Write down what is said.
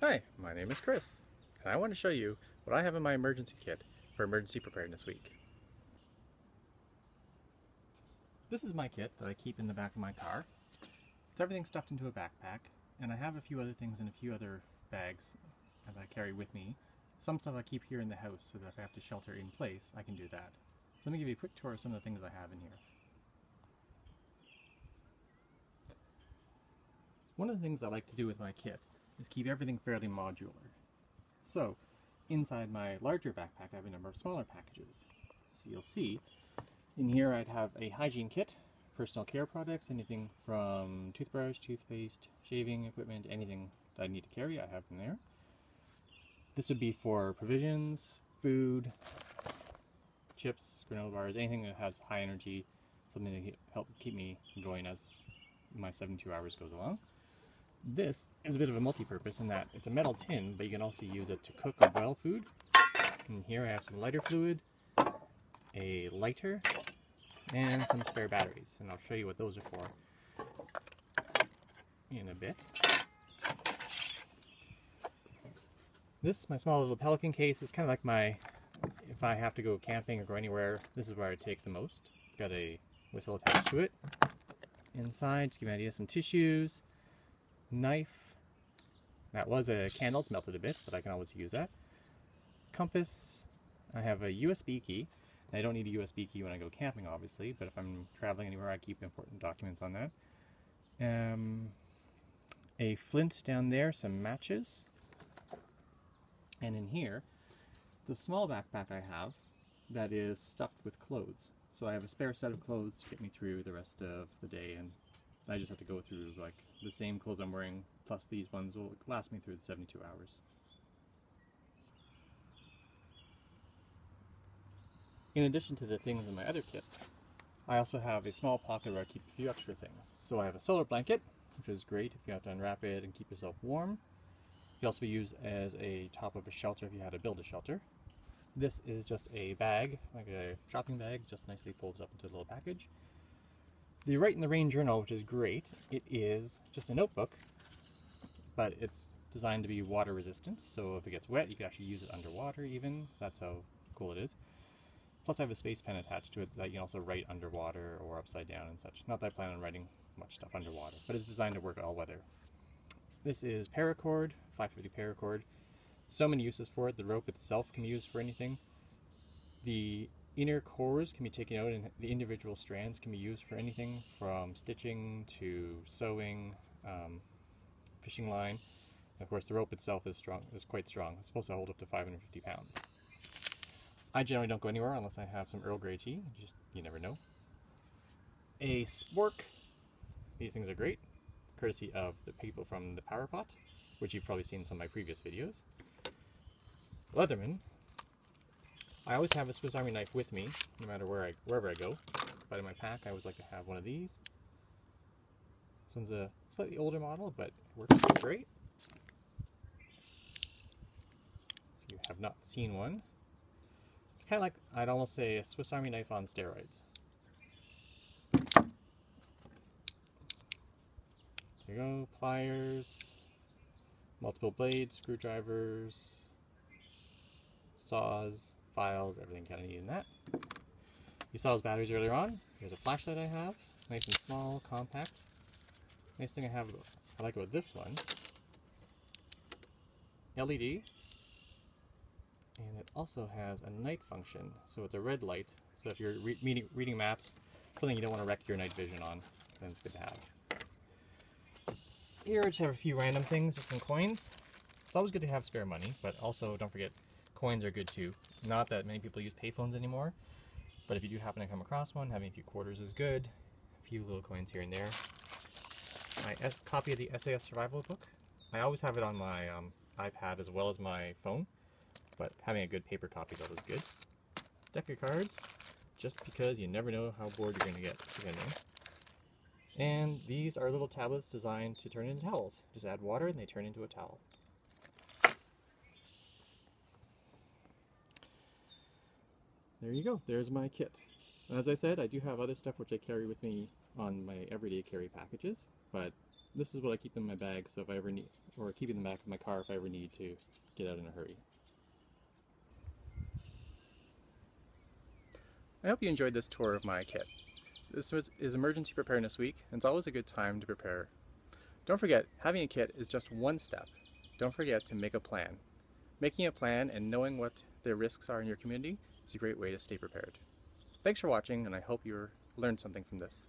Hi, my name is Chris, and I want to show you what I have in my emergency kit for Emergency Preparedness Week. This is my kit that I keep in the back of my car. It's everything stuffed into a backpack, and I have a few other things in a few other bags that I carry with me. Some stuff I keep here in the house so that if I have to shelter in place, I can do that. So let me give you a quick tour of some of the things I have in here. One of the things I like to do with my kit is keep everything fairly modular. So, inside my larger backpack I have a number of smaller packages. So you'll see, in here I'd have a hygiene kit, personal care products, anything from toothbrush, toothpaste, shaving equipment, anything that I need to carry, I have in there. This would be for provisions, food, chips, granola bars, anything that has high energy, something to help keep me going as my 72 hours goes along. This is a bit of a multi-purpose in that it's a metal tin, but you can also use it to cook or boil food. And here I have some lighter fluid, a lighter, and some spare batteries. And I'll show you what those are for in a bit. This, my small little Pelican case, is kind of like my, if I have to go camping or go anywhere, this is where I take the most. Got a whistle attached to it. Inside, just to give you an idea, some tissues, knife, that was a candle, it's melted a bit, but I can always use that. Compass, I have a USB key. I don't need a USB key when I go camping, obviously, but if I'm traveling anywhere, I keep important documents on that. A flint down there, some matches. And in here, the small backpack I have that is stuffed with clothes. So I have a spare set of clothes to get me through the rest of the day, and I just have to go through like the same clothes I'm wearing, plus these ones will last me through the 72 hours. In addition to the things in my other kit, I also have a small pocket where I keep a few extra things. So I have a solar blanket, which is great if you have to unwrap it and keep yourself warm. It can also be used as a top of a shelter if you had to build a shelter. This is just a bag, like a shopping bag, just nicely folds up into a little package. The Write in the Rain journal, which is great, it is just a notebook, but it's designed to be water resistant, so if it gets wet you can actually use it underwater even, so that's how cool it is. Plus I have a space pen attached to it that you can also write underwater or upside down and such. Not that I plan on writing much stuff underwater, but it's designed to work all weather. This is paracord, 550 paracord. So many uses for it. The rope itself can be used for anything. The inner cores can be taken out and the individual strands can be used for anything from stitching to sewing, fishing line. And of course the rope itself is quite strong. It's supposed to hold up to 550 pounds. I generally don't go anywhere unless I have some Earl Grey tea. You never know. A spork. These things are great, courtesy of the people from the Power Pot, which you've probably seen in some of my previous videos. Leatherman. I always have a Swiss Army knife with me, no matter wherever I go. But in my pack, I always like to have one of these. This one's a slightly older model, but it works great. If you have not seen one, it's kind of like, I'd almost say, a Swiss Army knife on steroids. There you go, pliers, multiple blades, screwdrivers, saws, files, everything kind of needed in that. You saw those batteries earlier on. Here's a flashlight I have, nice and small, compact. Nice thing I like about this one, LED, and it also has a night function, so it's a red light, so if you're reading maps, something you don't want to wreck your night vision on, then it's good to have. Here I just have a few random things, just some coins. It's always good to have spare money, but also don't forget, coins are good too. Not that many people use payphones anymore, but if you do happen to come across one, having a few quarters is good. A few little coins here and there. My copy of the SAS Survival book. I always have it on my iPad as well as my phone, but having a good paper copy is always good. Deck of cards, just because you never know how bored you're going to get, depending. And these are little tablets designed to turn into towels. Just add water and they turn into a towel. There you go, there's my kit. As I said, I do have other stuff which I carry with me on my everyday carry packages, but This is what I keep in my bag, so if I ever need, or keep in the back of my car if I ever need to get out in a hurry. I hope you enjoyed this tour of my kit. This is Emergency Preparedness Week, and it's always a good time to prepare. Don't forget, having a kit is just one step. Don't forget to make a plan. Making a plan and knowing what the risks are in your community is a great way to stay prepared. Thanks for watching, and I hope you learned something from this.